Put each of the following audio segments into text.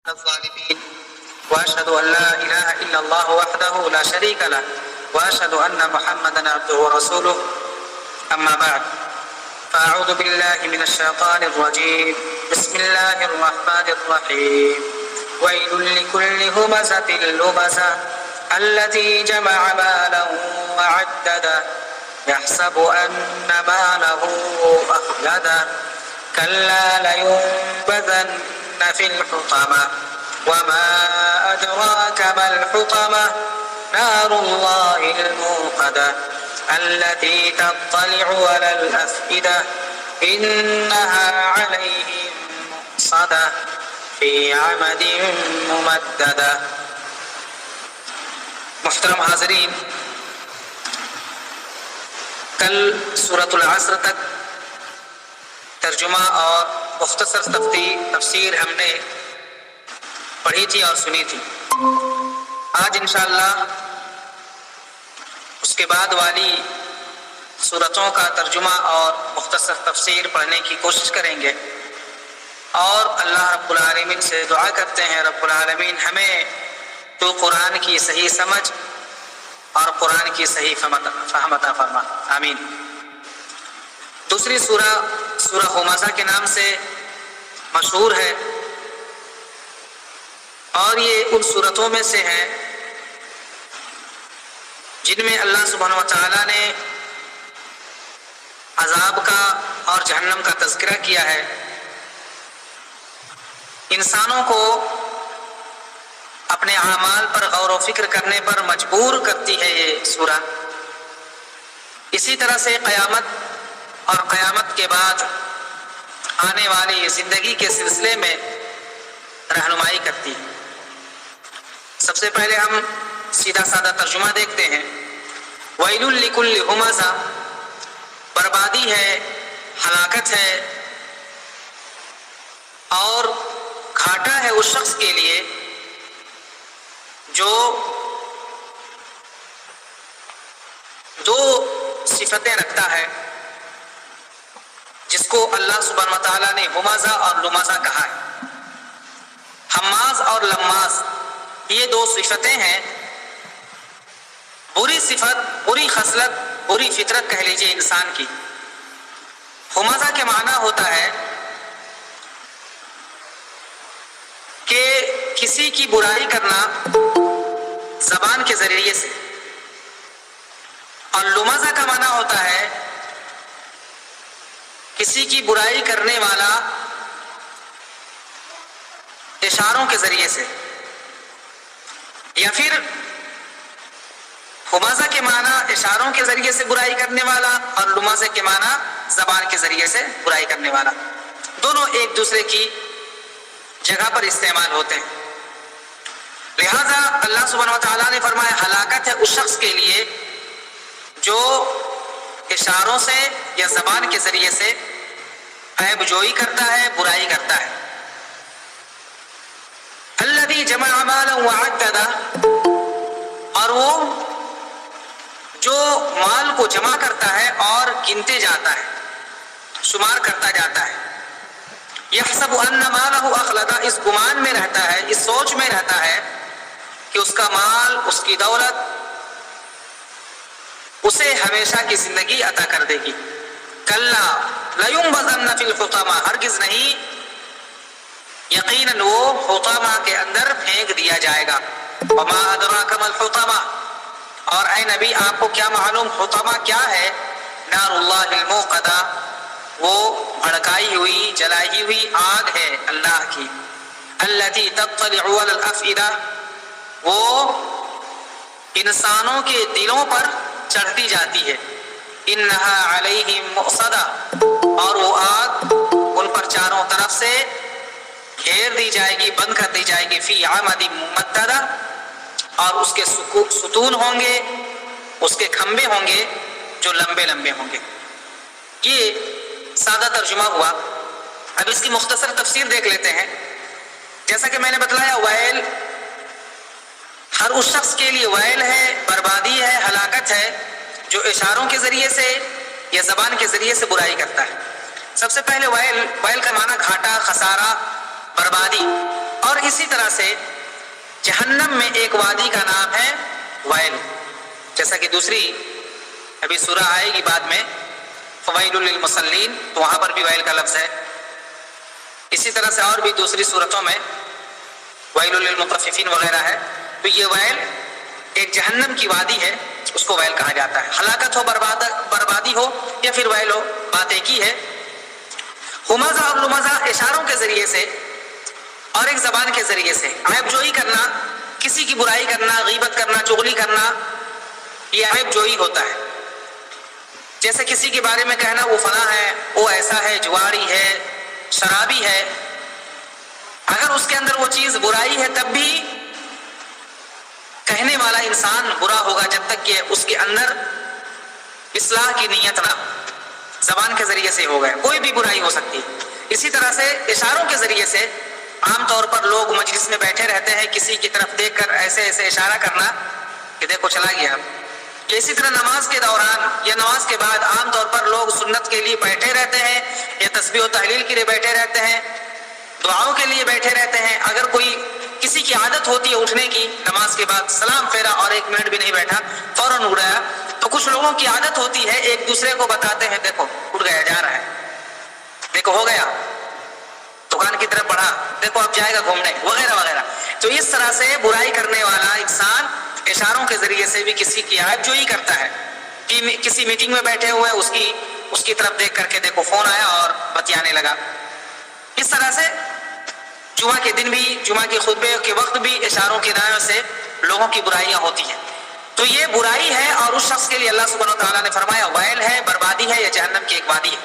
الظالمين وأشهد أن لا إله إلا الله وحده لا شريك له وأشهد أن محمدا عبده ورسوله أما بعد فأعوذ بالله من الشيطان الرجيم بسم الله الرحمن الرحيم ويل لكل همزة لمزة الذي جمع مالا وعدده يحسب أن ماله أخلده كلا لينبذن في الحطمة وما أدراك ما الحطمة نار الله الموقدة التي تطلع على الأفئدة إنها عليهم مؤصدة في عمد ممددة. محترم حاضرین، کل سورۃ العصر تک ترجمہ اور مختصر تفسیر ہم نے پڑھی تھی اور سنی تھی. آج انشاءاللہ اس کے بعد والی سورتوں کا ترجمہ اور مختصر تفسیر پڑھنے کی کوشش کریں گے اور اللہ رب العالمین سے دعا کرتے ہیں رب العالمین ہمیں تو قرآن کی صحیح سمجھ اور قرآن کی صحیح فہم عطا فرما، آمین. دوسری سورہ ہمزہ کے نام سے مشہور ہے اور یہ ان سورتوں میں سے ہے جن میں اللہ سبحانہ و تعالیٰ نے عذاب کا اور جہنم کا تذکرہ کیا ہے. انسانوں کو اپنے اعمال پر غور و فکر کرنے پر مجبور کرتی ہے یہ سورہ. اسی طرح سے قیامت اور قیامت کے بعد آنے والی زندگی کے سلسلے میں رہنمائی کرتی ہے. سب سے پہلے ہم سیدھا سادہ ترجمہ دیکھتے ہیں. ویل لکل ہمزہ، بربادی ہے، ہلاکت ہے اور گھاٹا ہے اس شخص کے لیے جو دو صفتیں رکھتا ہے جس کو اللہ سبحانہ و تعالیٰ نے ہمزہ اور لمزہ کہا ہے. حماز اور لماز یہ دو صفتیں ہیں. بری صفت، بری خصلت، بری فطرت کہہ لیجئے انسان کی. ہمزہ کے معنی ہوتا ہے کہ کسی کی برائی کرنا زبان کے ذریعے سے، اور لمزہ کا معنی ہوتا ہے کسی کی برائی کرنے والا اشاروں کے ذریعے سے، یا پھر ہمزہ کے معنی اشاروں کے ذریعے سے برائی کرنے والا اور لمزہ کے معنی زبان کے ذریعے سے برائی کرنے والا. دونوں ایک دوسرے کی جگہ پر استعمال ہوتے ہیں. لہذا اللہ سبحانہ و تعالیٰ نے فرمایا ہلاکت ہے اس شخص کے لیے جو اشاروں سے یا زبان کے ذریعے سے عیب جوئی کرتا ہے، برائی کرتا ہے. الذی جمع مالا وعددہ، اور وہ جو مال کو جمع کرتا ہے اور گنتے جاتا ہے، شمار کرتا جاتا ہے. یحسب ان مالہ اخلدہ، اس گمان میں رہتا ہے، اس سوچ میں رہتا ہے کہ اس کا مال، اس کی دولت اسے ہمیشہ کی زندگی عطا کر دے گی. کلا لینبذن فی الحطمہ، ہرگز نہیں، یقیناً وہ حطمہ کے اندر پھینک دیا جائے گا. وما ادراک ما الحطمہ، اور اے نبی آپ کو کیا معلوم حطمہ کیا ہے؟ نار اللہ الموقدہ، وہ بھڑکائی ہوئی، جلائی ہوئی آگ ہے اللہ کی. التی تطلع علی الافئدہ، وہ انسانوں کے دلوں پر چڑھتی جاتی ہے. انہا علیہم مؤصدہ، اور وہ آگ ان پر چاروں طرف سے گھیر دی جائے گی، بند کر دی جائے گی. فی عمد ممددہ، اور اس کے ستون ہوں گے، اس کے کھمبے ہوں گے جو لمبے لمبے ہوں گے. یہ سادہ ترجمہ ہوا. اب اس کی مختصر تفسیر دیکھ لیتے ہیں. جیسا کہ میں نے بتلایا، ویل ہر اس شخص کے لیے ویل ہے، بربادی ہے، ہلاکت ہے جو اشاروں کے ذریعے سے یا زبان کے ذریعے سے برائی کرتا ہے. سب سے پہلے ویل کا معنی گھاٹا، خسارہ، بربادی. اور اسی طرح سے جہنم میں ایک وادی کا نام ہے ویل، جیسا کہ دوسری ابھی سورہ آئے گی بعد میں فویل للمصلین، تو وہاں پر بھی ویل کا لفظ ہے. اسی طرح سے اور بھی دوسری صورتوں میں ویل للمطففین وغیرہ ہے. تو یہ ویل ایک جہنم کی وادی ہے، اس کو ویل کہا جاتا ہے. ہلاکت ہو، بربادی ہو، یا پھر ویل ہو، بات ایک ہی ہے. ہمزہ اور لمزہ اشاروں کے ذریعے سے اور ایک زبان کے ذریعے سے عیب جوئی کرنا، کسی کی برائی کرنا، غیبت کرنا، چغلی کرنا، یہ عیب جوئی ہوتا ہے. جیسے کسی کے بارے میں کہنا وہ فلاں ہے، وہ ایسا ہے، جواری ہے، شرابی ہے. اگر اس کے اندر وہ چیز برائی ہے تب بھی کہنے والا انسان برا ہوگا جب تک کہ اس کے اندر اصلاح کی نیت نہ زبان کے ذریعے سے ہو گئے. کوئی بھی برائی ہو سکتی. اسی طرح سے اشاروں کے ذریعے سے عام طور پر لوگ مجلس میں بیٹھے رہتے ہیں، کسی کی طرف دیکھ کر ایسے ایسے اشارہ کرنا کہ دیکھو چلا گیا. اسی طرح نماز کے دوران یا نماز کے بعد عام طور پر لوگ سنت کے لیے بیٹھے رہتے ہیں، یا تسبیح و تحلیل کے لیے بیٹھے رہتے ہیں، دعاؤں کے لیے بیٹھے رہتے ہیں. اگر کوئی کسی کی عادت ہوتی ہے اٹھنے کی نماز کے بعد، سلام پھیرا اور 1 منٹ بھی نہیں بیٹھا، فوراً اڑایا. تو کچھ لوگوں کی عادت ہوتی ہے ایک دوسرے کو بتاتے ہیں دیکھو اٹھ گیا، جا رہا ہے، دیکھو ہو گیا، دکان کی طرف بڑھا، دیکھو اب جائے گا گھومنے، وغیرہ وغیرہ. تو اس طرح سے برائی کرنے والا انسان اشاروں کے ذریعے سے بھی کسی کی عیب جوئی کرتا ہے. کہ کسی میٹنگ میں بیٹھے ہوئے اس کی طرف دیکھ کر کے دیکھو فون آیا اور بتیانے لگا. اس طرح سے جمعہ کے دن بھی، جمعہ کے خطبے کے وقت بھی اشاروں کے دائیں سے لوگوں کی برائیاں ہوتی ہیں. تو یہ برائی ہے، اور اس شخص کے لیے اللہ سبحانہ وتعالیٰ نے فرمایا ویل ہے، بربادی ہے، یا جہنم کی ایک وادی ہے.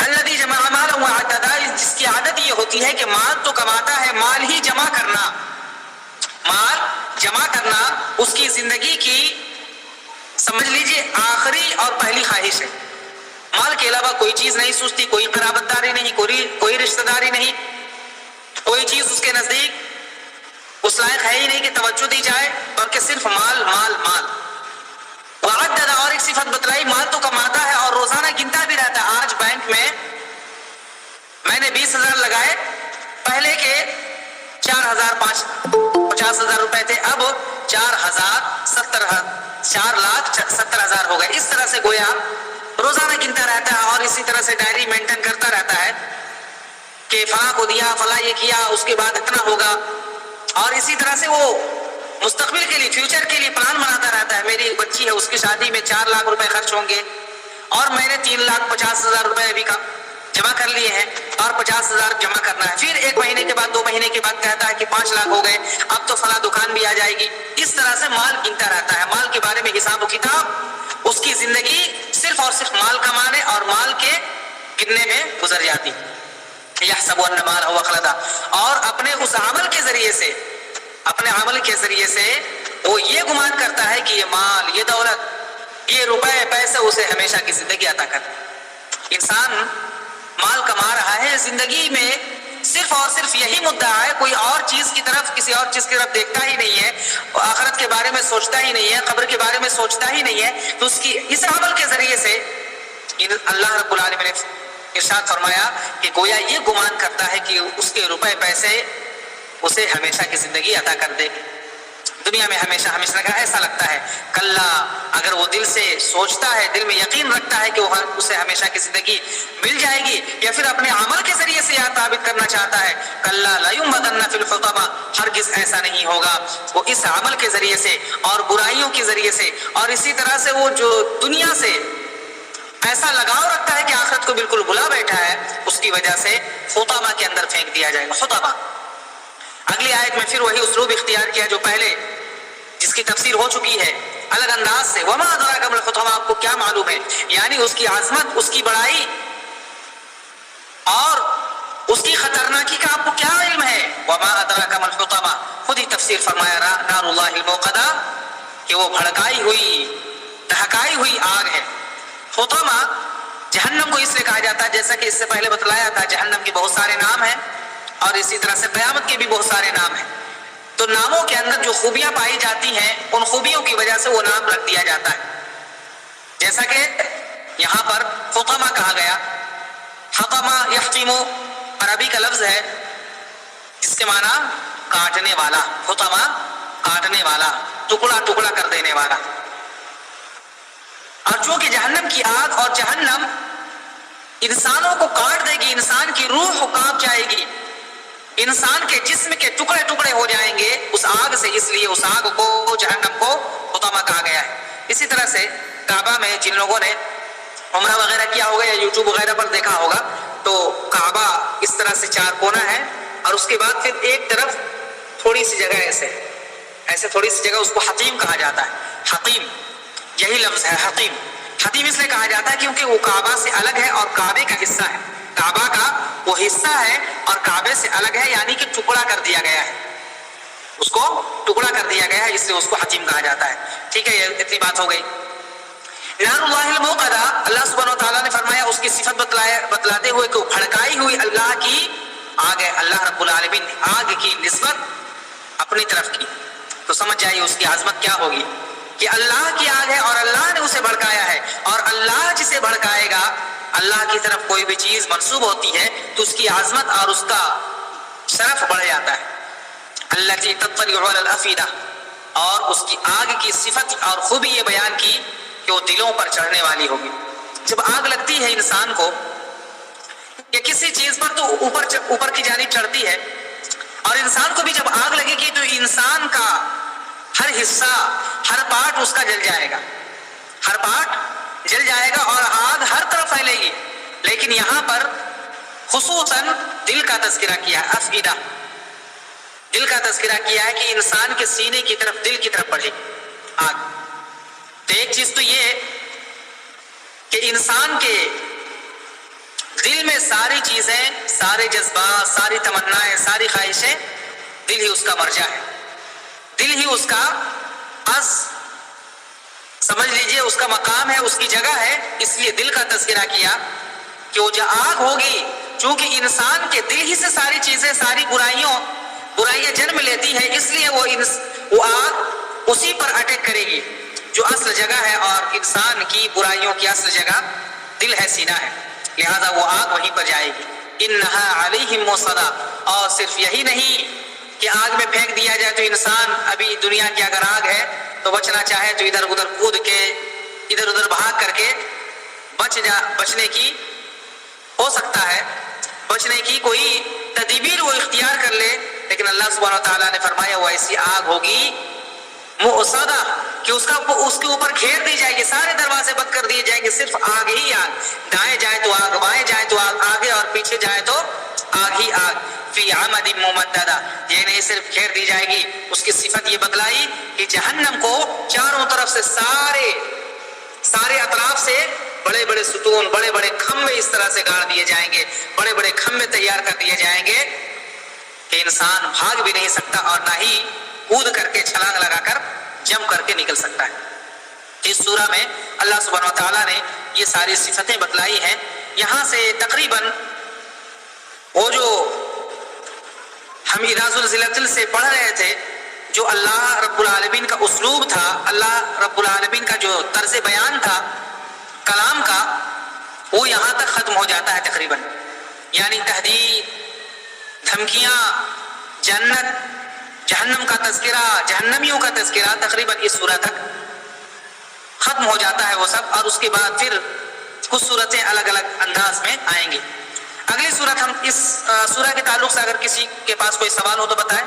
الذی جمع مالا وعددا، جس کی عادت یہ ہوتی ہے کہ مال تو کماتا ہے، مال ہی جمع کرنا، مال جمع کرنا اس کی زندگی کی سمجھ لیجئے آخری اور پہلی خواہش ہے. مال کے علاوہ کوئی چیز نہیں سوچتی، کوئی قرابت داری نہیں، کوئی رشتہ داری نہیں، کوئی چیز اس کے نزدیک اس لائق ہے ہی نہیں کہ توجہ دی جائے، بلکہ صرف مال مال مال. وعددا، اور ایک صفت بتلائی، مال تو کماتا ہے اور روزانہ گنتا بھی رہتا ہے. آج بینک میں نے 20,000 لگائے، پہلے کے 4,50,000 روپے تھے، اب 4,70,000 ہو گئے. اس طرح سے گویا روزانہ گنتا رہتا ہے، اور اسی طرح سے ڈائری مینٹین کرتا رہتا ہے کہ فلاں کو دیا، فلاں یہ کیا، اس کے بعد اتنا ہوگا. اور اسی طرح سے وہ مستقبل کے لیے، فیوچر کے لیے پلان بناتا رہتا ہے. میری بچی ہے، اس کی شادی میں 4 لاکھ روپے خرچ ہوں گے، اور میں نے 3,50,000 روپے ابھی کا جمع کر لیے ہیں، اور 50,000 جمع کرنا ہے. پھر 1 مہینے کے بعد، 2 مہینے کے بعد کہتا ہے کہ 5 لاکھ ہو گئے، اب تو فلاں دکان بھی آ جائے گی. اس طرح سے مال گنتا رہتا ہے. مال کے بارے میں حساب و کتاب، اس کی زندگی صرف اور صرف مال کمانے اور مال کے گننے میں گزر جاتی. یحسب ان مالہ اخلدا، اور اپنے اس عمل کے ذریعے سے، اپنے عمل کے ذریعے سے وہ یہ گمان کرتا ہے کہ یہ مال، یہ دولت، یہ روپے پیسے اسے ہمیشہ کی زندگی عطا کرتا. انسان مال کما رہا ہے، زندگی میں صرف اور صرف یہی مدعا ہے، کوئی اور چیز کی طرف، کسی اور چیز کی طرف دیکھتا ہی نہیں ہے، آخرت کے بارے میں سوچتا ہی نہیں ہے، قبر کے بارے میں سوچتا ہی نہیں ہے. تو اس کی اس عمل کے ذریعے سے اللہ رب العالمین نے ارشاد فرمایا کہ گویا یہ گمان کرتا ہے کہ اس کے روپے پیسے اسے ہمیشہ کی زندگی عطا کر دے، دنیا میں ہمیشہ کا ایسا لگتا ہے. کلا، اگر وہ دل سے سوچتا ہے، دل میں یقین رکھتا ہے کہ وہ اسے ہمیشہ کی زندگی مل جائے گی، یا پھر اپنے عمل کے ذریعے سے یہ ثابت کرنا چاہتا ہے، کلا لیمبدن فی الحطمہ، ہرگز ایسا نہیں ہوگا. وہ اس عمل کے ذریعے سے اور برائیوں کے ذریعے سے، اور اسی طرح سے وہ جو دنیا سے ایسا لگاؤ رکھتا ہے کہ آخرت کو بالکل بھلا بیٹھا ہے، اس کی وجہ سے حطمہ کے اندر پھینک دیا جائے گا. حطمہ. اگلی آیت میں پھر وہی اسلوب اختیار کیا جو پہلے جس کی تفسیر ہو چکی ہے الگ انداز سے. وما ادراک ما الحطمہ، آپ کو کیا معلوم ہے، یعنی اس کی عظمت، اس کی بڑائی اور اس کی خطرناکی کا آپ کو کیا علم ہے. وما ادراک ما الحطمہ، خود ہی تفسیر فرمایا نار اللہ الموقدہ، کہ وہ بھڑکائی ہوئی، دہکائی ہوئی آگ ہے. حطمہ جہنم کو اس لیے کہا جاتا ہے، جیسا کہ اس سے پہلے بتلایا تھا، جہنم کے بہت سارے نام ہیں، اور اسی طرح سے قیامت کے بھی بہت سارے نام ہیں. تو ناموں کے اندر جو خوبیاں پائی جاتی ہیں، ان خوبیوں کی وجہ سے وہ نام رکھ دیا جاتا ہے. جیسا کہ یہاں پر حطمہ کہا گیا. حطمہ یحطم عربی کا لفظ ہے، جس کے معنی کاٹنے والا، حطمہ کاٹنے والا، ٹکڑا ٹکڑا کر دینے والا. اور چونکہ جہنم کی آگ اور جہنم انسانوں کو کاٹ دے گی، انسان کی روح کانپ جائے گی، انسان کے جسم کے ٹکڑے ٹکڑے ہو جائیں گے اس آگ سے، اس لیے اس آگ کو، جہنم کو حطمہ کہا گیا ہے. اسی طرح سے کعبہ میں جن لوگوں نے عمرہ وغیرہ کیا ہوگا یا یوٹیوب وغیرہ پر دیکھا ہوگا تو کعبہ اس طرح سے چار کونا ہے، اور اس کے بعد پھر ایک طرف تھوڑی سی جگہ ایسے تھوڑی سی جگہ، اس کو حطیم کہا جاتا ہے. حطیم یہی لفظ ہے، حطیم. حطیم اس لیے کہا جاتا ہے کیونکہ وہ کعبہ سے الگ ہے اور کعبے کا حصہ ہے، کعبہ کا وہ حصہ ہے اور کعبے سے الگ ہے، یعنی کہ ٹکڑا کر دیا گیا ہے، اس کو ٹکڑا کر دیا گیا ہے، اس لیے اس کو حطیم کہا جاتا ہے. ٹھیک ہے، یہ اتنی بات ہو گئی. نار اللہ الموقدہ، اللہ سبحانہ و تعالیٰ نے فرمایا اس کی صفت بتلاتے ہوئے کہ بھڑکائی ہوئی اللہ کی آگ ہے. اللہ رب العالمین نے آگ کی نسبت اپنی طرف کی، تو سمجھ جائیے اس کی عظمت کیا ہوگی کہ اللہ کی آگ ہے اور اللہ نے اسے بھڑکایا ہے. اور اللہ جسے بھڑکائے گا، اللہ کی طرف کوئی بھی چیز منسوب ہوتی ہے تو اس کی عظمت اور اس کا شرف بڑھ جاتا ہے. التي تطلع على الافئدہ، اور اس کی آگ کی صفت اور خوبی یہ بیان کی کہ وہ دلوں پر چڑھنے والی ہوگی. جب آگ لگتی ہے انسان کو یا کسی چیز پر تو اوپر کی جانب چڑھتی ہے، اور انسان کو بھی جب آگ لگے گی تو انسان کا ہر حصہ، ہر پارٹ اس کا جل جائے گا، ہر پارٹ جل جائے گا اور آگ ہر طرف پھیلے گی. لیکن یہاں پر خصوصاً دل کا تذکرہ کیا ہے، افئدہ، دل کا تذکرہ کیا ہے کہ انسان کے سینے کی طرف، دل کی طرف بڑھے آگ. تو ایک چیز تو یہ کہ انسان کے دل میں ساری چیزیں، سارے جذبات، ساری تمنائیں، ساری خواہشیں، دل ہی اس کا مرجع ہے، دل ہی اس کا سمجھ لیجئے اس کا مقام ہے، اس کی جگہ ہے. اس لیے دل کا تذکرہ کیا کہ وہ جو آگ ہوگی، چونکہ انسان کے دل ہی سے ساری چیزیں، ساری برائیاں جنم لیتی ہے، اس لیے وہ آگ اسی پر اٹیک کرے گی جو اصل جگہ ہے، اور انسان کی برائیوں کی اصل جگہ دل ہے، سینہ ہے، لہذا وہ آگ وہیں پر جائے گی. انہا علیہم مؤصدہ. اور صرف یہی نہیں کہ آگ میں پھینک دیا جائے تو انسان ابھی دنیا کی اگر آگ ہے تو بچنا چاہے تو ادھر ادھر کود کے، ادھر ادھر بھاگ کر کے بچنے کی ہو سکتا ہے، بچنے کی کوئی تدبیر وہ اختیار کر لے. لیکن اللہ سبحانہ و تعالیٰ نے فرمایا وہ ایسی آگ ہوگی مؤصدہ کہ اس کے اوپر گھیر دی جائے گی، سارے دروازے بند کر دیے جائیں گے، صرف آگ ہی آگ، دائیں جائے تو آگ، بائیں جائے تو آگ، آگے اور پیچھے جائے تو آگ ہی آگ. فی عمد ممددہ، یہ نہیں صرف گھیر دی جائے گی، اس کی صفت یہ بتلائی کہ جہنم کو چاروں طرف سے سارے اطراف سے بڑے بڑے ستون، بڑے بڑے کھمبے اس طرح سے گاڑ دیے جائیں گے، بڑے بڑے کھمبے تیار کر دیے جائیں گے کہ انسان بھاگ بھی نہیں سکتا اور نہ ہی کود کر کے، چھلانگ لگا کر، جم کر کے نکل سکتا ہے. اس سورہ میں اللہ سبحانہ و تعالیٰ نے یہ ساری صفتیں بتلائی ہیں. یہاں سے تقریباً وہ جو ہم اذا زلزلت سے پڑھ رہے تھے، جو اللہ رب العالمین کا اسلوب تھا، اللہ رب العالمین کا جو طرز بیان تھا کلام کا، وہ یہاں تک ختم ہو جاتا ہے تقریباً. یعنی تہدید، دھمکیاں، جنت، جہنم کا تذکرہ، جہنمیوں کا تذکرہ تقریباً اس سورہ تک ختم ہو جاتا ہے وہ سب. اور اس کے بعد پھر کچھ صورتیں الگ الگ انداز میں آئیں گی. اگلی صورت، ہم اس سورہ کے تعلق سے اگر کسی کے پاس کوئی سوال ہو تو بتائیں.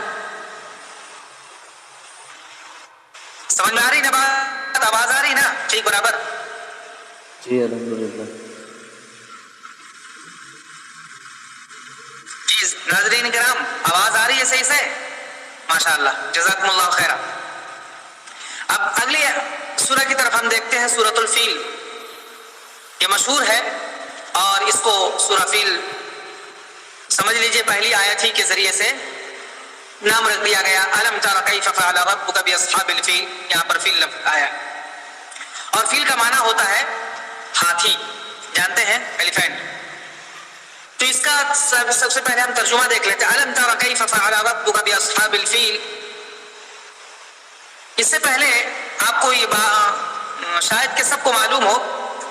سمجھ میں آ رہی نا بات؟ آواز آ رہی نا ٹھیک برابر؟ جی الحمدللہ. جی ناظرین کرام، آواز آ رہی ہے صحیح سے؟ ماشاءاللہ، جزاکم اللہ خیرہ. اب اگلی سورہ کی طرف ہم دیکھتے ہیں، سورۃ الفیل. یہ مشہور ہے اور اس کو سورہ فیل سمجھ لیجئے پہلی آیت ہی کے ذریعے سے نام رکھ دیا گیا. الم تر کیف فعل ربک باصحاب الفیل، یہاں پر فیل لفظ آیا. اور فیل کا معنی ہوتا ہے ہاتھی، جانتے ہیں، ایلیفینٹ. تو اس کا سب سے پہلے ہم ترجمہ دیکھ لیتے ہیں. الم تر کیف فعل ربک باصحاب الفیل. اس سے پہلے آپ کو یہ شاید کہ سب کو معلوم ہو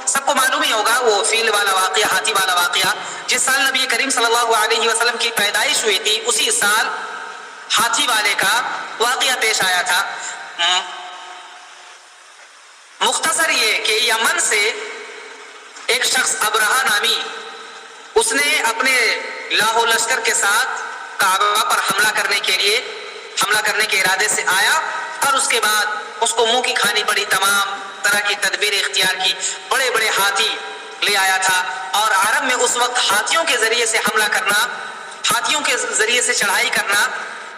سب کو معلوم ہی ہوگا وہ فیل والا واقعہ، ہاتھی والا واقعہ. جس سال نبی کریم صلی اللہ علیہ وسلم کی پیدائش ہوئی تھی اسی سال ہاتھی والے کا واقعہ پیش آیا تھا. مختصر یہ کہ یمن سے ایک شخص ابرہہ نامی، اس نے اپنے لاہو لشکر کے ساتھ کعبہ پر حملہ کرنے کے ارادے سے آیا، اور اس کے بعد اس کو منہ کی کھانی پڑی، تمام طرح کی تدبیریں اختیار کی. بڑے بڑے ہاتھی لے آیا تھا، اور عرب میں اس وقت ہاتھیوں کے ذریعے سے حملہ کرنا، ہاتھیوں کے ذریعے سے چڑھائی کرنا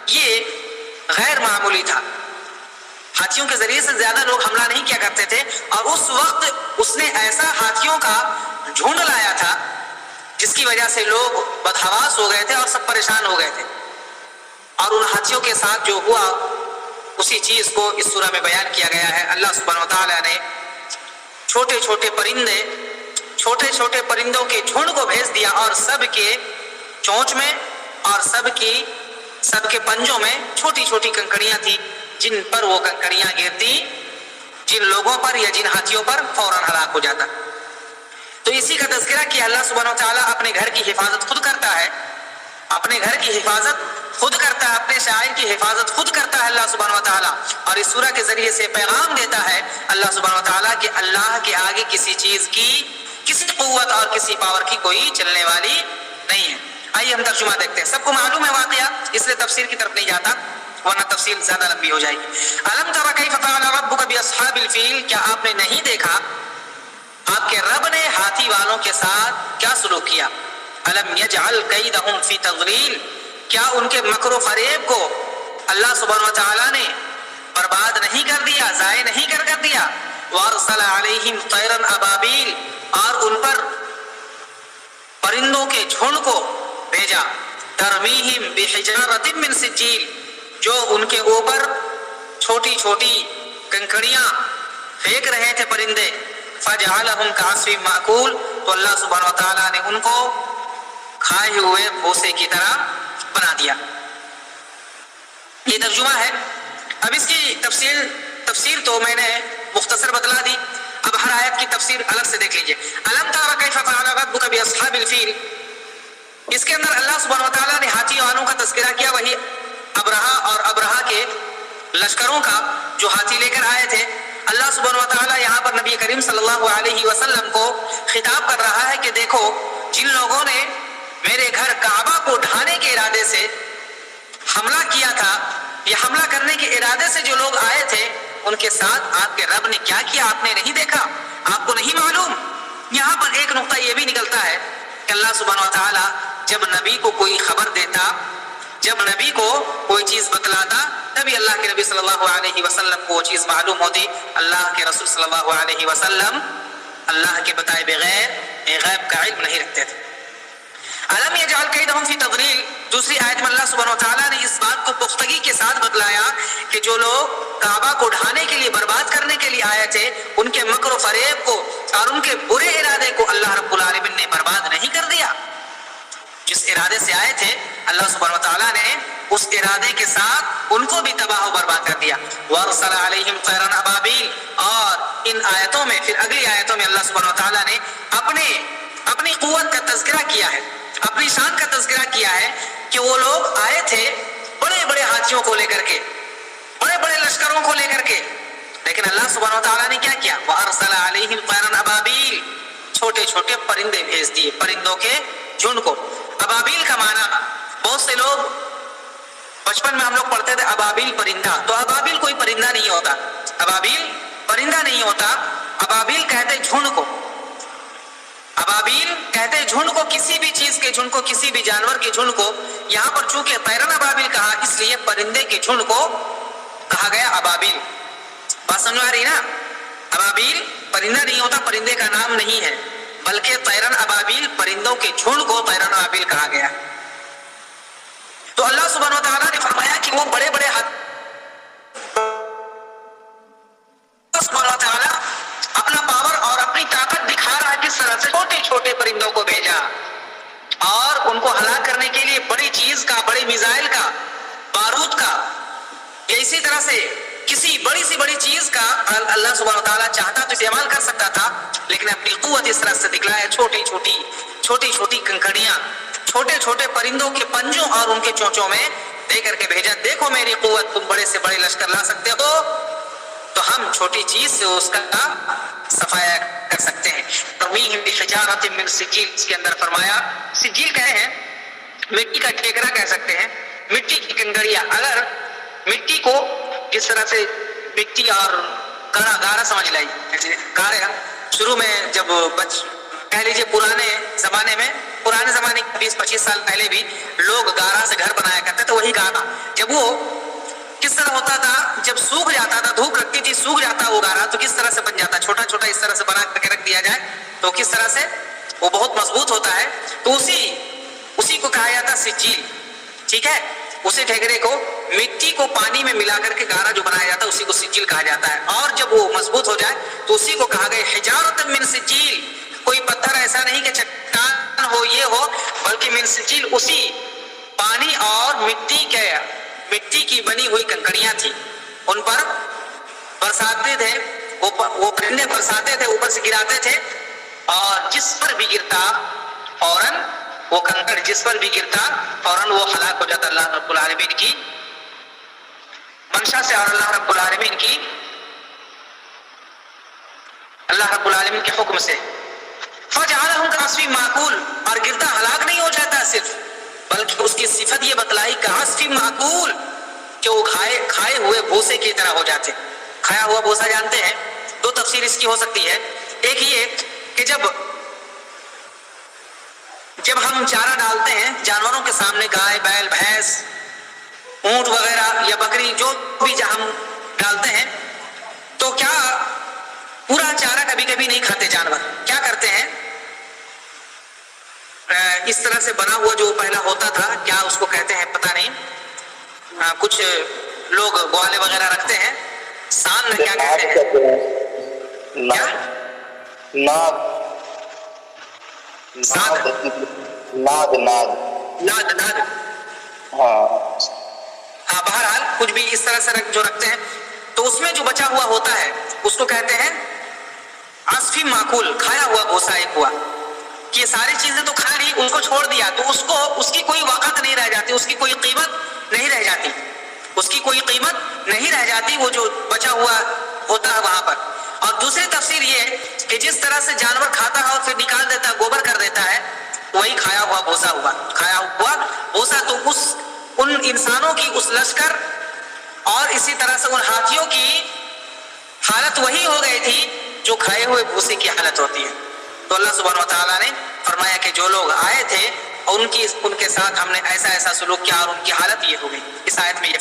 یہ غیر معمولی تھا. ہاتھیوں کے ذریعے سے زیادہ لوگ حملہ نہیں کیا کرتے تھے، اور اس وقت اس نے ایسا ہاتھیوں کا جھنڈ لایا تھا جس کی وجہ سے لوگ بدحواس ہو گئے تھے اور سب پریشان ہو گئے تھے. اور ان ہاتھیوں کے ساتھ جو ہوا اسی چیز کو اس سورہ میں بیان کیا گیا ہے. اللہ سبحانہ وتعالیٰ نے چھوٹے چھوٹے پرندوں کے جھنڈ کو بھیج دیا، اور سب کے چونچ میں اور سب کے پنجوں میں چھوٹی چھوٹی کنکڑیاں تھیں، جن پر وہ کنکڑیاں گرتی جن لوگوں پر یا جن ہاتھیوں پر فوراً ہلاک ہو جاتا. تو اسی کا تذکرہ کیا اللہ سبحانہ وتعالیٰ اپنے گھر کی حفاظت خود کرتا ہے، اپنے گھر کی حفاظت خود کرتا ہے، اپنے شاعر کی حفاظت خود کرتا ہے اللہ سبحانہ وتعالیٰ. اور اس سورہ کے ذریعے سے پیغام دیتا ہے اللہ سبحانہ وتعالیٰ کہ اللہ کے آگے کسی چیز کی، کسی قوت اور کسی پاور کی کوئی چلنے والی نہیں ہے. آئیے ہم ترجمہ دیکھتے ہیں. سب کو معلوم ہے واقعہ، اس لیے تفسیر کی طرف نہیں جاتا ورنہ تفصیل زیادہ لمبی ہو جائے گی. الم تر کیف فعل ربک باصحاب الفیل، کیا آپ نے نہیں دیکھا آپ کے رب نے ہاتھی والوں کے ساتھ کیا سلوک کیا. الم یجعل کیدہم فی تضلیل، کیا ان کے مکر و فریب کو اللہ سبحانہ وتعالیٰ نے برباد نہیں کر دیا، ضائع نہیں کر دیا. وارسل علیہم طیرا ابابیل، اور ان پر پرندوں کے جھنڈ کو بھیجا. ترمیہم بحجارۃ من سجیل، جو ان کے اوپر چھوٹی چھوٹی کنکڑیاں پھینک رہے تھے پرندے. فجعلہم کعصف مأکول، تو اللہ سبحانہ وتعالیٰ نے ان کو کھائے ہوئے بھوسے کی طرح بنا دیا. یہ ترجمہ ہے. اب اس کی تفسیر تو میں نے مختصر بتلا دی، اب ہر آیت کی تفسیر الگ سے دیکھ لیجئے. الم تر کیف فعل ربک باصحاب الفیل، اس کے اندر اللہ سبحانہ وتعالیٰ نے ہاتھی والوں کا تذکرہ کیا، وہی ابرہہ اور ابرہہ کے لشکروں کا جو ہاتھی لے کر آئے تھے. اللہ سبحانہ وتعالیٰ یہاں پر نبی کریم صلی اللہ علیہ وسلم کو خطاب کر رہا ہے کہ دیکھو جن لوگوں نے میرے گھر کعبہ کو ڈھانے کے ارادے سے حملہ کیا تھا، یہ حملہ کرنے کے ارادے سے جو لوگ آئے تھے ان کے ساتھ آپ کے رب نے کیا کیا، آپ نے نہیں دیکھا، آپ کو نہیں معلوم. یہاں پر ایک نقطہ یہ بھی نکلتا ہے کہ اللہ سبحانہ وتعالیٰ جب نبی کو کوئی خبر دیتا، جب نبی کو کوئی چیز بتلاتا، تبھی اللہ کے نبی صلی اللہ علیہ وسلم کو وہ چیز معلوم ہوتی. اللہ کے رسول صلی اللہ علیہ وسلم اللہ کے بتائے بغیر غیب کا علم نہیں رکھتے تھے. الم یجعل کیدہم فی تضلیل، دوسری آیت میں اللہ سبحانہ وتعالیٰ نے اس بات کو پختگی کے ساتھ بتلایا کہ جو لوگ کعبہ کو ڈھانے کے لیے، برباد کرنے کے لیے آئے تھے، ان کے مکر و فریب کو اور ان کے برے ارادے کو اللہ رب العالمین نے برباد نہیں کر دیا. جس ارادے سے آئے تھے اللہ سبحانہ وتعالیٰ نے اس ارادے کے ساتھ ان کو بھی تباہ و برباد کر دیا. وارسل علیہم طیرا ابابیل، اور ان آیتوں میں، پھر اگلی آیتوں میں اللہ سبحانہ وتعالیٰ نے اپنی قوت کا تذکرہ کیا ہے، اپنی شان کا تذکرہ کیا ہے کہ وہ لوگ آئے تھے بڑے بڑے ہاتھیوں کو لے کر کے، بڑے بڑے لشکروں کو لے کر کے، لیکن اللہ سبحانہ وتعالیٰ نے کیا کیا، وارسل علیہم طیرا ابابیل، چھوٹے چھوٹے پرندے بھیج دیے، پرندوں کے جھنڈ کو. ابابیل کا معنی بہت سے لوگ بچپن میں ہم لوگ پڑھتے تھے ابابیل پرندہ، تو ابابیل کوئی پرندہ نہیں ہوتا، ابابیل پرندہ نہیں ہوتا. ابابیل کہتے جھنڈ کو، ابابیل کہتے جھنڈ کو، کسی بھی چیز کے جھنڈ کو، کسی بھی جانور کے جھنڈ کو. یہاں پر چونکہ طیرن ابابیل کہا اس لیے پرندے کے جھنڈ کو کہا گیا ابابیل. بات سمجھ آ رہی نا؟ ابابیل پرندہ نہیں ہوتا، پرندے کا نام نہیں ہے، بلکہ طیرن ابابیل پرندوں کے جھنڈ کو طیرن ابابیل کہا گیا. تو اللہ سبحانہ وتعالیٰ نے فرمایا کہ وہ بڑے بڑے سبحانہ وتعالیٰ اپنا پاور اور اپنی طاقت دکھا رہا ہے کس طرح سے چھوٹے چھوٹے پرندوں کو بھیجا اور ان کو ہلاک کرنے کے لیے بڑی چیز کا، بڑے میزائل کا، بارود کا. اسی طرح سے کسی بڑی سی بڑی چیز کا اللہ سبحانہ وتعالیٰ چاہتا تو استعمال کر سکتا تھا، لیکن اپنی قوت اس طرح سے دکھلایا، چھوٹی چھوٹی کنکڑیاں چھوٹے چھوٹے پرندوں کے پنجوں اور ان کے چونچوں میں دے کر کے بھیجا، دیکھو میری قوت، تم بڑے سے بڑے لشکر لا سکتے ہو تو ہم چھوٹی چیز سے اس کا صفایا کر سکتے ہیں۔ ترمیہم بحجارۃ من سجیل، اس کے اندر فرمایا سجیل کہے ہیں مٹی کا ٹھیکرا کہہ سکتے ہیں، مٹی کی کنکڑیاں۔ اگر مٹی کو جس طرح سے مٹی اور گارا سمجھ لائی، گارا شروع میں جب کہہ لیجیے پرانے زمانے میں 20-25 سال پہلے بھی لوگ گارا سے گھر بنایا کرتے تھے، وہی گارا جب وہ کس طرح ہوتا تھا، جب سوکھ جاتا تھا، دھوپ لگتی تھی، سوکھ جاتا وہ گارا تو کس طرح سے بن جاتا، چھوٹا چھوٹا اس طرح سے بنا کر کے رکھ دیا جائے تو کس طرح سے وہ بہت مضبوط ہوتا ہے، تو اسی کو کہا جاتا سجیل، ٹھیک ہے۔ اسی ٹھیکرے کو مٹی کو پانی میں ملا کر کے گارا جو بنایا جاتا ہے اسی کو سجیل کہا جاتا ہے، اور جب وہ مضبوط ہو جائے تو اسی کو کہا گیا حجارۃ من سجیل۔ کوئی پتھر ایسا نہیں کہ چٹان ہو یہ ہو، بلکہ من سجیل اسی پانی اور مٹی کی بنی ہوئی کنکڑیاں تھی، ان پر برساتے تھے، وہ پرندے برساتے تھے، اوپر سے گراتے تھے، اور جس پر بھی گرتا فوراً وہ کنکڑ جس پر بھی گرتا فوراً وہ ہلاک ہو جاتا اللہ رب العالمین کی منشا سے اور اللہ رب العالمین کے حکم سے۔ فجعلهم كعصف معقول، اور گرتا ہلاک نہیں ہو جاتا صرف، بلکہ اس کی صفت یہ بتلائی كعصف معقول کہ وہ کھائے ہوئے بھوسے کی طرح ہو جاتے۔ کھایا ہوا بھوسا جانتے ہیں، دو تفسیر اس کی ہو سکتی ہے، ایک یہ کہ جب ہم چارہ ڈالتے ہیں جانوروں کے سامنے، گائے بیل بھینس اونٹ وغیرہ یا بکری جو بھی ہم ڈالتے ہیں، تو کیا پورا چارہ کبھی کبھی نہیں کھاتے جانور، کیا کرتے ہیں اس طرح سے بنا ہوا جو پہلا ہوتا تھا، کیا اس کو کہتے ہیں پتہ نہیں، کچھ لوگ گوالے وغیرہ رکھتے ہیں، سان میں کیا کہتے ہیں، کیا ناد ہاں، بہرحال کچھ بھی اس طرح سے جو رکھتے ہیں، تو اس میں جو بچا ہوا ہوتا ہے اس کو کہتے ہیں عصفی معقول، کھایا ہوا بھوسا ایک ہوا، کہ ساری چیزیں تو کھا لی، ان کو چھوڑ دیا تو اس کی کوئی وقت نہیں رہ جاتی، اس کی کوئی قیمت نہیں رہ جاتی، وہ جو بچا ہوا ہوتا ہے وہاں پر۔ اور دوسری تفسیر یہ کہ جس طرح سے جانور کھاتا ہے اور پھر نکال دیتا ہے، گوبر کر دیتا ہے، وہی کھایا ہوا بھوسا ہوا، تو ان انسانوں کی اس لشکر اور اسی طرح سے ان ہاتھیوں کی حالت وہی ہو گئی تھی جو کھائے ہوئے بھوسے کی حالت ہوتی ہے۔ تو اللہ سبحانہ وتعالیٰ نے فرمایا کہ جو لوگ آئے تھے اور ان کے ساتھ ہم نے ایسا سلوک کیا اور ان کی حالت یہ ہو گئی۔ اس آیت میں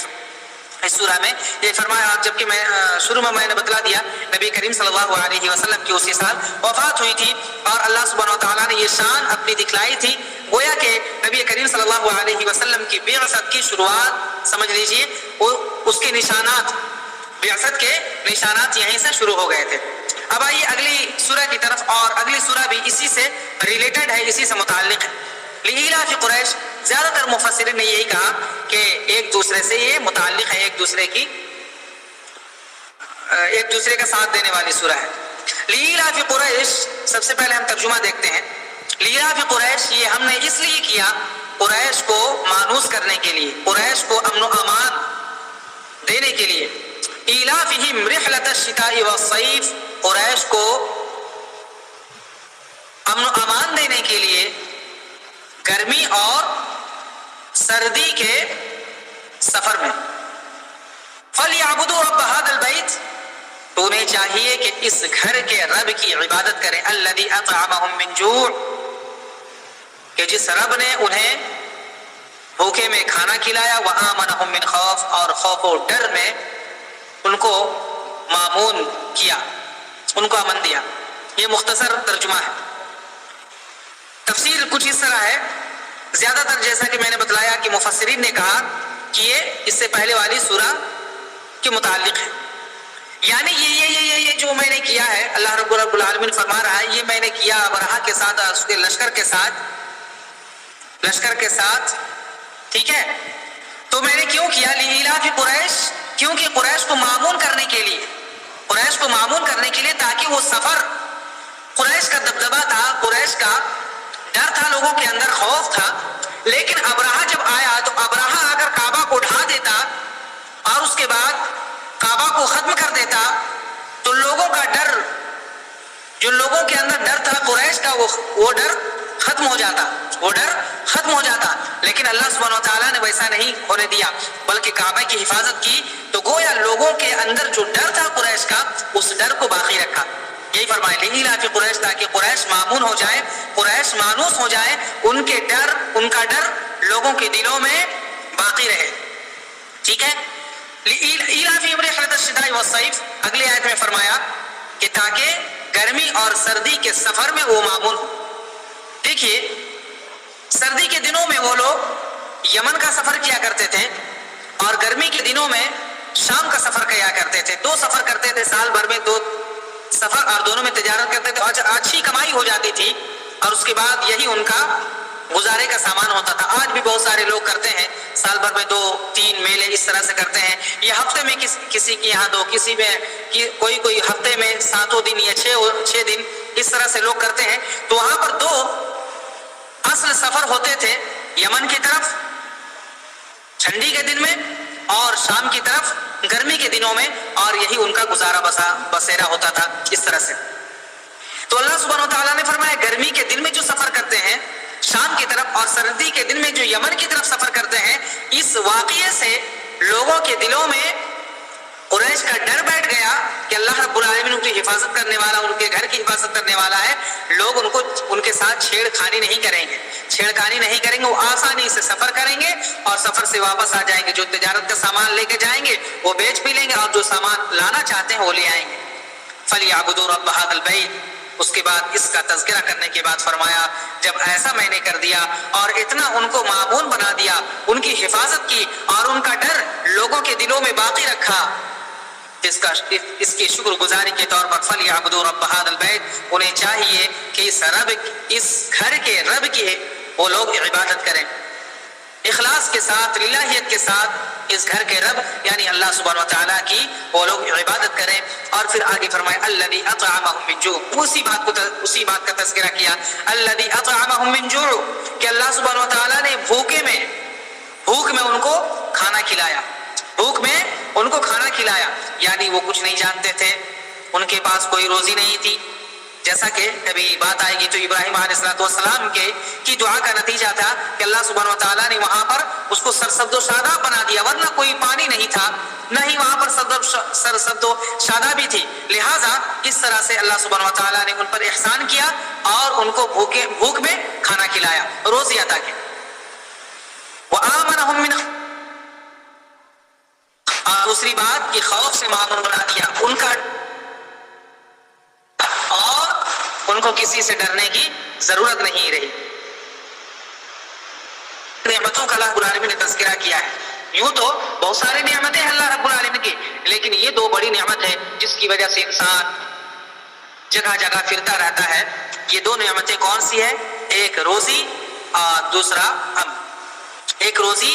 اس سورہ میں یہ فرمایا، جبکہ میں شروع میں نے بتلا دیا نبی کریم صلی اللہ علیہ وسلم کی اسی سال وفات ہوئی تھی، اور اللہ سبحانہ وتعالیٰ نے یہ شان اپنی دکھلائی تھی، گویا کہ نبی کریم صلی اللہ علیہ وسلم کی بعثت کی شروعات سمجھ لیجئے، اس کے نشانات، بعثت کے نشانات یہیں سے شروع ہو گئے تھے۔ اب آئیے اگلی سورہ کی طرف، اور اگلی سورہ بھی اسی سے ریلیٹڈ ہے، اسی سے متعلق ہے۔ لإیلاف قریش، زیادہ تر مفسرین نے یہی کہا کہ ایک دوسرے سے یہ متعلق ہے، ایک دوسرے کا ساتھ دینے والی سورہ ہے۔ لإیلاف قریش، سب سے پہلے ہم ترجمہ دیکھتے ہیں۔ لإیلاف قریش، یہ ہم نے اس لیے کیا قریش کو مانوس کرنے کے لیے، قریش کو امن و امان دینے کے لیے۔ ایلافہم رحلۃ الشتاء والصیف، قریش کو امن و امان دینے کے لیے گرمی اور سردی کے سفر میں۔ فَلْيَعْبُدُوا رَبَّ هَذَا الْبَيْتِ، تو انہیں چاہیے کہ اس گھر کے رب کی عبادت کریں، الَّذِي أَطْعَمَهُم مِّن جُوعٍ، کہ جس رب نے انہیں بھوکے میں کھانا کھلایا، وَآمَنَهُم مِّن خَوْفٍ، اور خوف و ڈر میں ان کو مامون کیا، ان کو امن دیا۔ یہ مختصر ترجمہ ہے۔ تفسیر کچھ اس طرح ہے، زیادہ تر جیسا کہ میں نے بتلایا کہ مفسرین نے کہا کہ یہ اس سے پہلے والی سورہ کے متعلق ہے، یعنی یہ جو میں نے کیا ہے، اللہ رب العالمین فرما رہا ہے، یہ میں نے کیا ابرہہ کے ساتھ، اس کے لشکر کے ساتھ، ٹھیک ہے، تو میں نے کیوں کیا؟ لإیلاف قریش، کیونکہ قریش کو مامون معمون کرنے کے لیے تاکہ وہ سفر، قریش کا دبدبہ تھا، قریش کا ڈر تھا، لوگوں کے اندر خوف تھا، لیکن ابرہہ جب آیا تو ابرہہ اگر کعبہ کو ڈھا دیتا اور اس کے بعد کعبہ کو ختم کر دیتا تو لوگوں کا ڈر، جو لوگوں کے اندر ڈر تھا قریش کا، وہ ڈر ختم ہو جاتا، وہ ڈر ختم ہو جاتا. لیکن اللہ سبحانہ و تعالیٰ نے ویسا نہیں ہونے دیا، بلکہ کعبہ کی حفاظت کی. تو گویا لوگوں کے اندر جو ڈر تھا قریش کا، اس ڈر کو باقی رکھا. یہی فرمایا لإیلاف قریش، تاکہ قریش معمون ہو جائے، قریش مانوس ہو جائے، ان کے ڈر، ان کا ڈر لوگوں کے دلوں میں باقی رہے. ٹھیک ہے. لإیلافہم رحلۃ الشتاء والصیف، اگلی آیت میں فرمایا کہ تاکہ گرمی اور سردی کے سفر میں وہ معمول ہو. دیکھیے سردی کے دنوں میں وہ لوگ یمن کا سفر کیا کرتے تھے اور گرمی کے دنوں میں شام کا سفر کیا کرتے تھے. 2 سفر کرتے تھے سال بھر میں، 2 سفر، اور دونوں میں تجارت کرتے تھے. اچھی کمائی ہو جاتی تھی اور اس کے بعد یہی ان کا گزارے کا سامان ہوتا تھا. آج بھی بہت سارے لوگ کرتے ہیں، سال بھر میں 2-3 میلے اس طرح سے کرتے ہیں. یہ ہفتے میں کسی کے یہاں 2، کسی میں کوئی ہفتے میں 7 دن یا 6 دن اس طرح سے لوگ کرتے ہیں. تو وہاں پر 2 اصل سفر ہوتے تھے، یمن کی طرف ٹھنڈی کے دن میں اور شام کی طرف گرمی کے دنوں میں، اور یہی ان کا گزارا بسیرا ہوتا تھا اس طرح سے. تو اللہ سبحانہ و تعالیٰ نے فرمایا گرمی کے دن میں جو سفر کرتے ہیں شام کی طرف اور سردی کے دن میں جو یمن کی طرف سفر کرتے ہیں، اس واقعے سے لوگوں کے دلوں میں قریش کا ڈر بیٹھ گیا کہ اللہ رب العالمین ان کی حفاظت کرنے والا، ان کے گھر کی حفاظت کرنے والا ہے. لوگ ان کے ساتھ چھیڑ خانی نہیں کریں گے، چھیڑخانی نہیں کریں گے. وہ آسانی سے سفر کریں گے اور سفر سے واپس آ جائیں گے. جو تجارت کا سامان لے کے جائیں گے وہ بیچ بھی لیں گے، اور جو سامان لانا چاہتے ہیں وہ لے آئیں گے. فَلْيَعْبُدُوا رَبَّ هَذَا الْبَيْتِ. اس کے بعد اس کا تذکرہ کرنے کے بعد فرمایا جب ایسا میں نے کر دیا اور اتنا ان کو معمون بنا دیا، ان کی حفاظت کی اور ان کا ڈر لوگوں کے دلوں میں باقی رکھا، اس کی شکر گزاری کے طور پر فَلْيَعْبُدُوا رَبَّ هَذَا الْبَيْتِ. انہیں چاہیے کہ اس گھر کے رب کی وہ لوگ عبادت کریں، اخلاص کے ساتھ، للہیت کے ساتھ اس گھر کے رب یعنی اللہ سبحانہ و تعالیٰ کی وہ لوگ عبادت کریں. اور پھر آگے فرمائے الذی اطعمہم من جوع. اسی بات کا تذکرہ کیا، الذی اطعمہم من جوع، کہ اللہ سبحانہ و تعالیٰ نے بھوک میں ان کو کھانا کھلایا، بھوک میں ان کو کھانا کھلایا. یعنی وہ کچھ نہیں جانتے تھے، ان کے پاس کوئی روزی نہیں تھی. جیسا کہ کبھی بات آئے گی تو ابراہیم علیہ السلام کی دعا کا نتیجہ تھا کہ اللہ سبحانہ و تعالیٰ نے وہاں پر اس کو سرسبز و شاداب بنا دیا، ورنہ کوئی پانی نہیں تھا، نہ ہی وہاں پر سرسبز و شادابی تھی. لہٰذا اس طرح سے اللہ سبحانہ و تعالیٰ نے ان پر احسان کیا اور ان کو بھوک میں کھانا کھلایا، روزی عطا کی. وَآمَنَهُم مِّنْ. دوسری بات کہ خوف سے معمون بنا دیا ان کا، اور ان کو کسی سے ڈرنے کی ضرورت نہیں رہی. نعمتوں کا اللہ رب العالمین نے تذکرہ کیا ہے. یوں تو بہت ساری نعمتیں ہیں اللہ رب العالمین کی، لیکن یہ 2 بڑی نعمت ہے جس کی وجہ سے انسان جگہ جگہ پھرتا رہتا ہے. یہ 2 نعمتیں کون سی ہے؟ ایک روزی اور دوسرا امن. ایک روزی،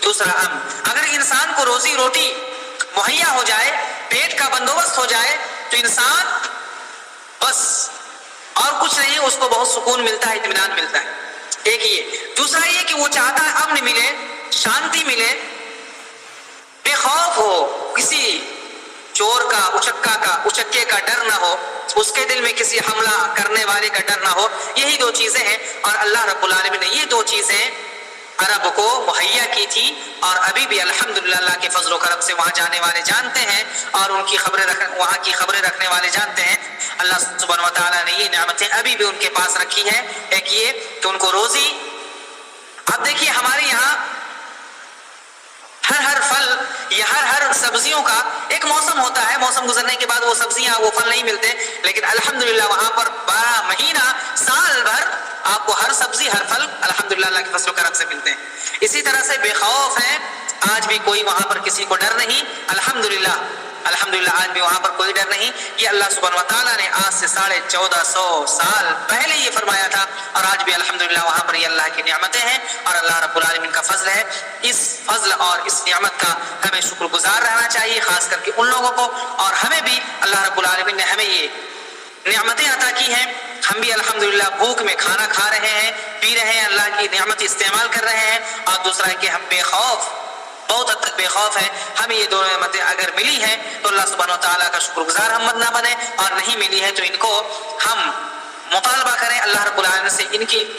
دوسرا امن. اگر انسان کو روزی روٹی مہیا ہو جائے، پیٹ کا بندوبست ہو جائے تو انسان بس اور کچھ نہیں، اس کو بہت سکون ملتا ہے، اطمینان ملتا ہے. ایک یہ. دوسرا یہ کہ وہ چاہتا ہے امن ملے، شانتی ملے، بے خوف ہو، کسی چور کا، اچکے کا ڈر نہ ہو، اس کے دل میں کسی حملہ کرنے والے کا ڈر نہ ہو. یہی 2 چیزیں ہیں، اور اللہ رب العالمین نے یہ 2 چیزیں عرب کو مہیا کی تھی، اور ابھی بھی الحمدللہ اللہ کے فضل و کرم سے وہاں جانے والے جانتے ہیں اور وہاں کی خبریں رکھنے والے جانتے ہیں. اللہ سبحانہ و تعالیٰ نے یہ نعمتیں ابھی بھی ان کے پاس رکھی ہے. ایک یہ کہ ان کو روزی. اب دیکھیے ہمارے یہاں ہر پھل یا ہر سبزیوں کا ایک موسم ہوتا ہے، موسم گزرنے کے بعد وہ سبزیاں، وہ پھل نہیں ملتے، لیکن الحمدللہ وہاں پر 12 مہینہ سال بھر آپ کو ہر سبزی، ہر پھل الحمدللہ اللہ کے فضل و کرم سے ملتے ہیں. اسی طرح سے بے خوف ہیں، آج بھی کوئی وہاں پر کسی کو ڈر نہیں. الحمدللہ آج بھی وہاں پر کوئی ڈر نہیں. یہ اللہ سبحانہ و تعالیٰ نے آج سے 1450 سال پہلے یہ فرمایا تھا، اور آج بھی الحمدللہ وہاں پر یہ اللہ کی نعمتیں ہیں اور اللہ رب العالمین کا فضل ہے. اس فضل اور اس نعمت کا ہمیں شکر گزار رہنا چاہیے. چاہیے، خاص کر کے ان لوگوں کو، اور ہمیں بھی اللہ رب العالمین نے ہمیں یہ نعمتیں عطا کی ہیں، ہم بھی الحمدللہ بھوک میں کھانا کھا رہے ہیں، پی رہے ہیں، اللہ کی نعمت استعمال کر رہے ہیں، اور دوسرا ہے کہ ہم بے خوف، بہت حد تک بے خوف ہے۔ ہمیں یہ دونوں نعمتیں اگر ملی ہیں تو اللہ سبحانہ وتعالیٰ کا شکر گزار ہم نہ بنے، اور نہیں ملی ہے تو ان کو ہم مطالبہ کریں اللہ رب العالمین سے،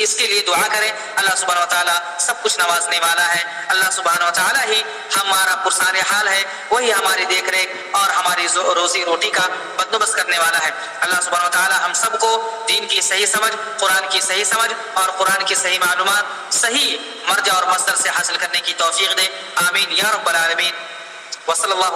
اس کے لیے دعا کریں۔ اللہ سبحانہ وتعالیٰ سب کچھ نوازنے والا ہے، اللہ سبحانہ وتعالیٰ ہی ہمارا پرسان حال ہے، وہی ہماری دیکھ ریکھ اور ہماری روزی روٹی کا بندوبست کرنے والا ہے۔ اللہ سبحانہ وتعالیٰ ہم سب کو دین کی صحیح سمجھ، قرآن کی صحیح سمجھ اور قرآن کی صحیح معلومات صحیح مرجع اور مصدر سے حاصل کرنے کی توفیق دے، آمین یا رب العالمین۔ وصلی اللہ